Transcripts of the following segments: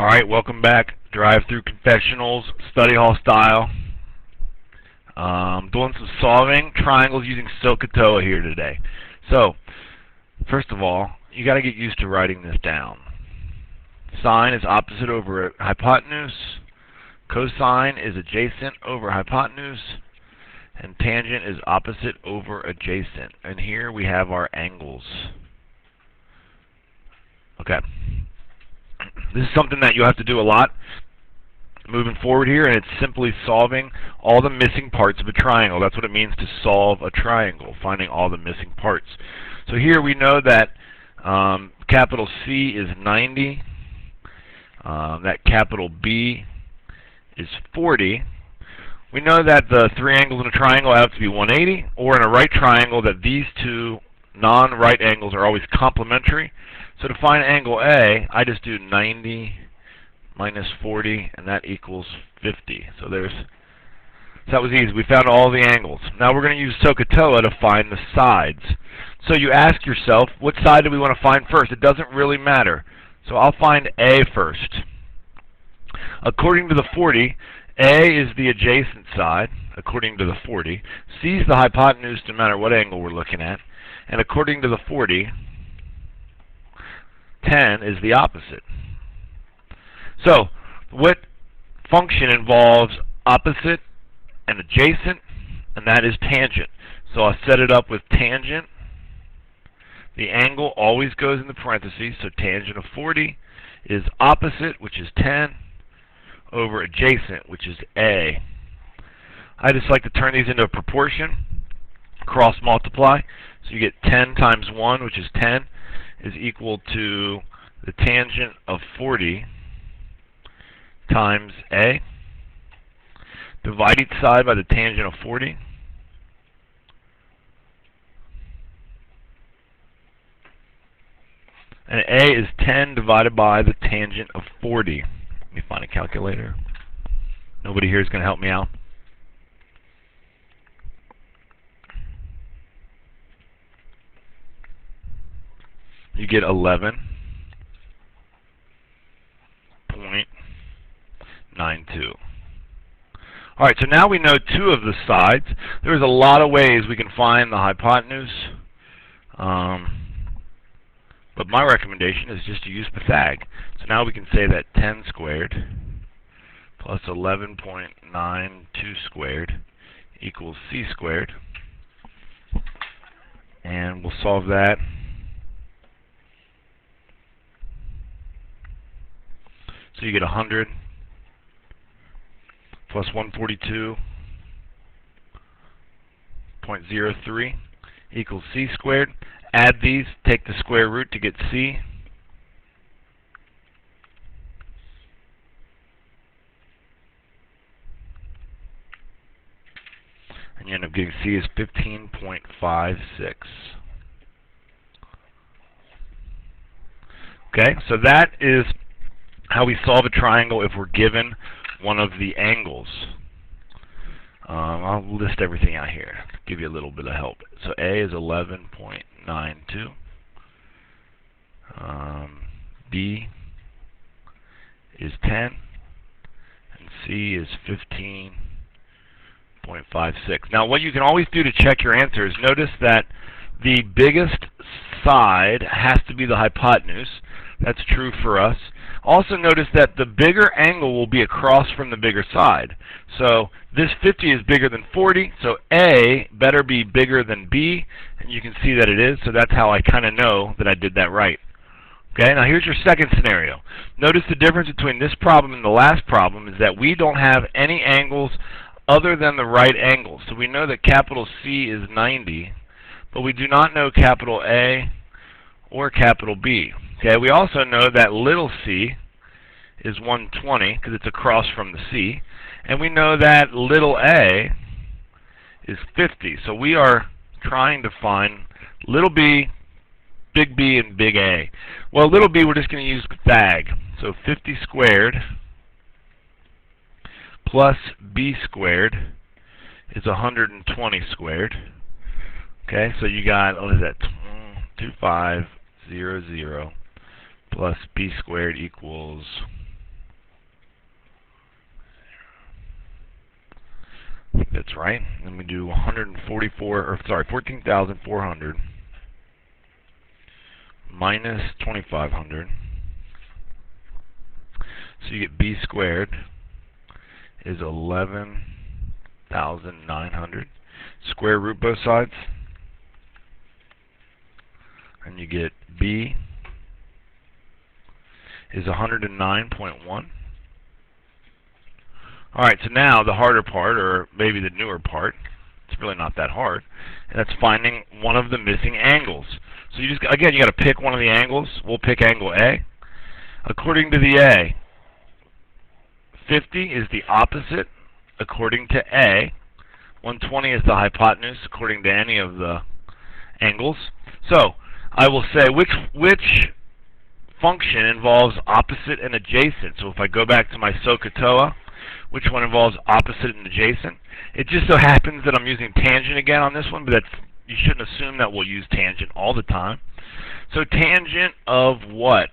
Alright, welcome back. Drive-through confessionals, study hall style. Doing some solving triangles using SOLVingTriangles here today. So, first of all, you got to get used to writing this down. Sine is opposite over hypotenuse. Cosine is adjacent over hypotenuse. And tangent is opposite over adjacent. And here we have our angles. Okay. This is something that you'll have to do a lot moving forward here, and it's simply solving all the missing parts of a triangle. That's what it means to solve a triangle, finding all the missing parts. So here we know that capital C is 90, that capital B is 40. We know that the three angles in a triangle have to be 180, or in a right triangle that these two non-right angles are always complementary. So to find angle A, I just do 90 minus 40, and that equals 50. So that was easy. We found all the angles. Now we're going to use SOLVingTriangles to find the sides. So you ask yourself, what side do we want to find first? It doesn't really matter. So I'll find A first. According to the 40, A is the adjacent side, according to the 40. C is the hypotenuse no matter what angle we're looking at. And according to the 40, 10 is the opposite. So, what function involves opposite and adjacent? And that is tangent. So I'll set it up with tangent. The angle always goes in the parentheses, so tangent of 40 is opposite, which is 10, over adjacent, which is A. I just like to turn these into a proportion, cross multiply. So you get 10 times 1, which is 10, is equal to the tangent of 40 times A. Divide each side by the tangent of 40. And A is 10 divided by the tangent of 40. Let me find a calculator. Nobody here is going to help me out. You get 11.92. Alright, so now we know two of the sides. There's a lot of ways we can find the hypotenuse. But my recommendation is just to use Pythag. So now we can say that 10 squared plus 11.92 squared equals C squared. And we'll solve that. So you get 100 plus 142.03 equals C squared. Add these, take the square root to get C. And you end up getting C is 15.56. Okay, so that is how we solve a triangle if we're given one of the angles. I'll list everything out here to give you a little bit of help. So A is 11.92. B is 10. And C is 15.56. Now what you can always do to check your answer is notice that the biggest side has to be the hypotenuse. That's true for us. Also notice that the bigger angle will be across from the bigger side. So this 50 is bigger than 40, so A better be bigger than B, and you can see that it is, so that's how I kind of know that I did that right. Okay, now here's your second scenario. Notice the difference between this problem and the last problem is that we don't have any angles other than the right angle. So we know that capital C is 90, but we do not know capital A or capital B. Okay, we also know that little c is 120 because it's across from the C, and we know that little a is 50. So we are trying to find little b, big B, and big A. Well, little b we're just going to use Pythag. So 50 squared plus b squared is 120 squared. Okay, so you got, what is that, 2500 plus b squared equals That's right. Then we do 14,400 minus 2,500. So you get b squared is 11,900. Square root both sides, and you get b is 109.1. Alright, so now the harder part, or maybe the newer part, it's really not that hard, and that's finding one of the missing angles. So you just, again, you got to pick one of the angles. We'll pick angle A. According to the A, 50 is the opposite according to A. 120 is the hypotenuse according to any of the angles. So I will say which function involves opposite and adjacent. So if I go back to my SOHCAHTOA, which one involves opposite and adjacent? It just so happens that I'm using tangent again on this one, but you shouldn't assume that we'll use tangent all the time. So tangent of what?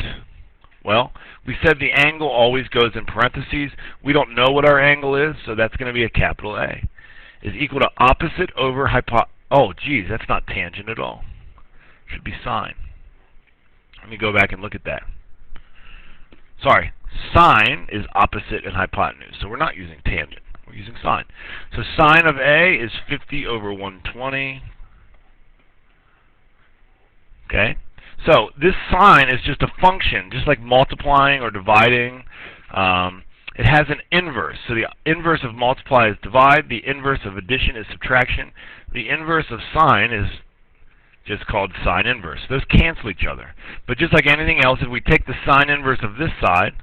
Well, we said the angle always goes in parentheses. We don't know what our angle is, so that's going to be a capital A. Is equal to opposite over oh, geez, that's not tangent at all. It should be sine. Let me go back and look at that. Sorry, sine is opposite and hypotenuse, so we're not using tangent. We're using sine. So sine of A is 50 over 120. Okay? So this sine is just a function, just like multiplying or dividing. It has an inverse. So the inverse of multiply is divide. The inverse of addition is subtraction. The inverse of sine is just called sine inverse. Those cancel each other. But just like anything else, if we take the sine inverse of this side,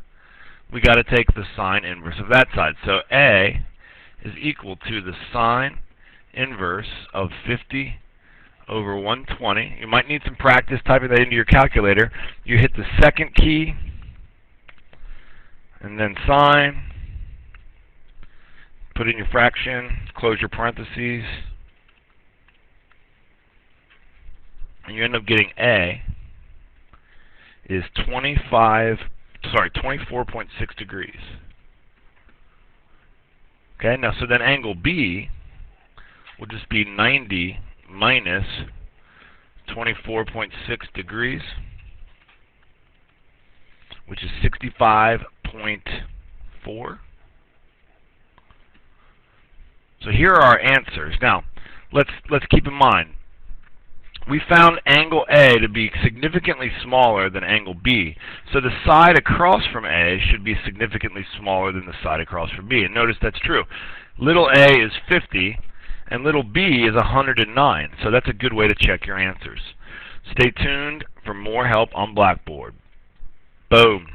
we got to take the sine inverse of that side. So A is equal to the sine inverse of 50 over 120. You might need some practice typing that into your calculator. You hit the second key, and then sine, put in your fraction, close your parentheses, and you end up getting A is 24.6 degrees. Okay, now so then angle B will just be 90 minus 24.6 degrees, which is 65.4. So here are our answers. Now, let's keep in mind, we found angle A to be significantly smaller than angle B. So the side across from A should be significantly smaller than the side across from B. And notice that's true. Little a is 50, and little b is 109. So that's a good way to check your answers. Stay tuned for more help on Blackboard. Boom.